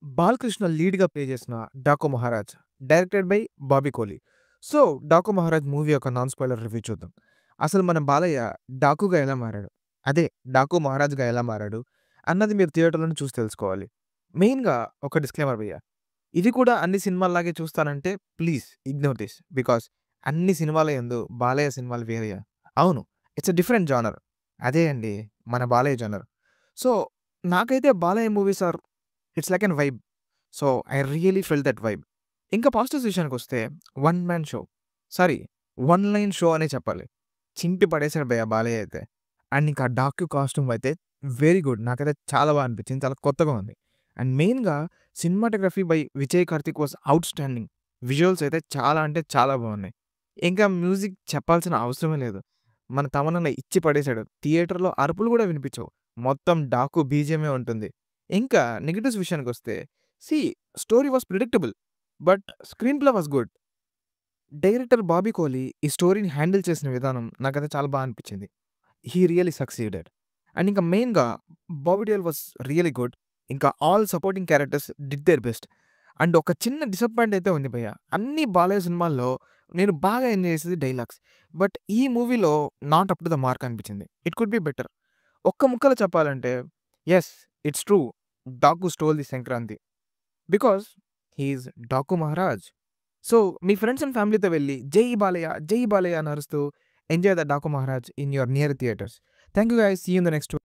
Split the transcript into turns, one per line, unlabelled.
Balakrishna లీడ్‌గా play చేసిన 'Daaku Maharaj' directed by Bobby coli. So, 'Daaku Maharaj' movie యొక్క non spoiler review చూద్దాం. అసలు మన బాలయ్య డాకుగా ఎలా మారాడు? అదే 'డాకు మహారాజ్‌గా ఎలా మారాడు? అన్నది మీరు థియేటర్‌లోనే చూసి తెలుసుకోవాలి. మెయిన్‌గా ఒక డిస్క్లైమర్ భయ్యా! ఇది కూడా అన్ని సినిమాల్లాగే చూస్తానంటే ప్లీజ్ ఇగ్నోర్ థిస్. బికాజ్ అన్ని సినిమాల యందు బాలయ్య సినిమాలు వేరేయ. అవును. It's a different genre. అదే అండి మన బాలయ్య జోనర్. సో, నాకైతే Balayya movies are it's like an vibe. So, I really felt that vibe. ఇంకా పాజిటివ్స్ విషయానికొస్తే one man show. Sorry, one line show అనే చెప్పాలి. చింపి పడేసాడు భయ్యా బాలయ్య అయితే. అండ్ ఇంకా డాక్యూ కాస్ట్యూమ్ అయితే వెరీ గుడ్. నాకైతే చాలా బా అనిపించింది. చాలా కొత్తగా ఉంది. అండ్ మెయిన్‌గా cinematography by Vijay Karthik was outstanding. Visuals అయితే చాలా అంటే చాలా బాగున్నాయి. ఇంకా మ్యూజిక్ చెప్పాల్సిన అవసరమే లేదు. మన తమనన్న ఇచ్చి పడేసాడు. థియేటర్‌లో అరుపులు గూడా వినిపించవు. మొత్తం డాకు బీజీఎమే ఉంటుంది. ఇంకా నెగెటివ్స్ విషయానికొస్తే see story was predictable. But screenplay was good. Director Bobby Kolli ఈ స్టోరీని హ్యాండిల్ చేసిన విధానం నాకైతే చాలా బా అనిపించింది. హి రియల్లీ సక్సీడెడ్. అండ్ ఇంకా మెయిన్‌గా Bobby Deol was really good. ఇంకా all supporting characters did their best. And ఒక చిన్న డిసప్పాయింట్ అయితే ఉంది భయ్యా! అన్ని బాలయ్య సినిమాల్లో నేను బాగా ఎంజాయ్ చేసేది డైలాగ్స్. బట్ ఈ మూవీలో not up to the mark అనిపించింది. It could be better. ఒక్క ముక్కలో చెప్పాలంటే yes, it's true. Daaku stole the Sankranti. Because he is Daaku Maharaaj. So, మీ ఫ్రెండ్స్ అండ్ ఫ్యామిలీతో వెళ్లి జై బాలయ్య, జై బాలయ్య అని అరుస్తూ enjoy the Daaku Maharaaj in your near theatres. Thank you guys. See you in the next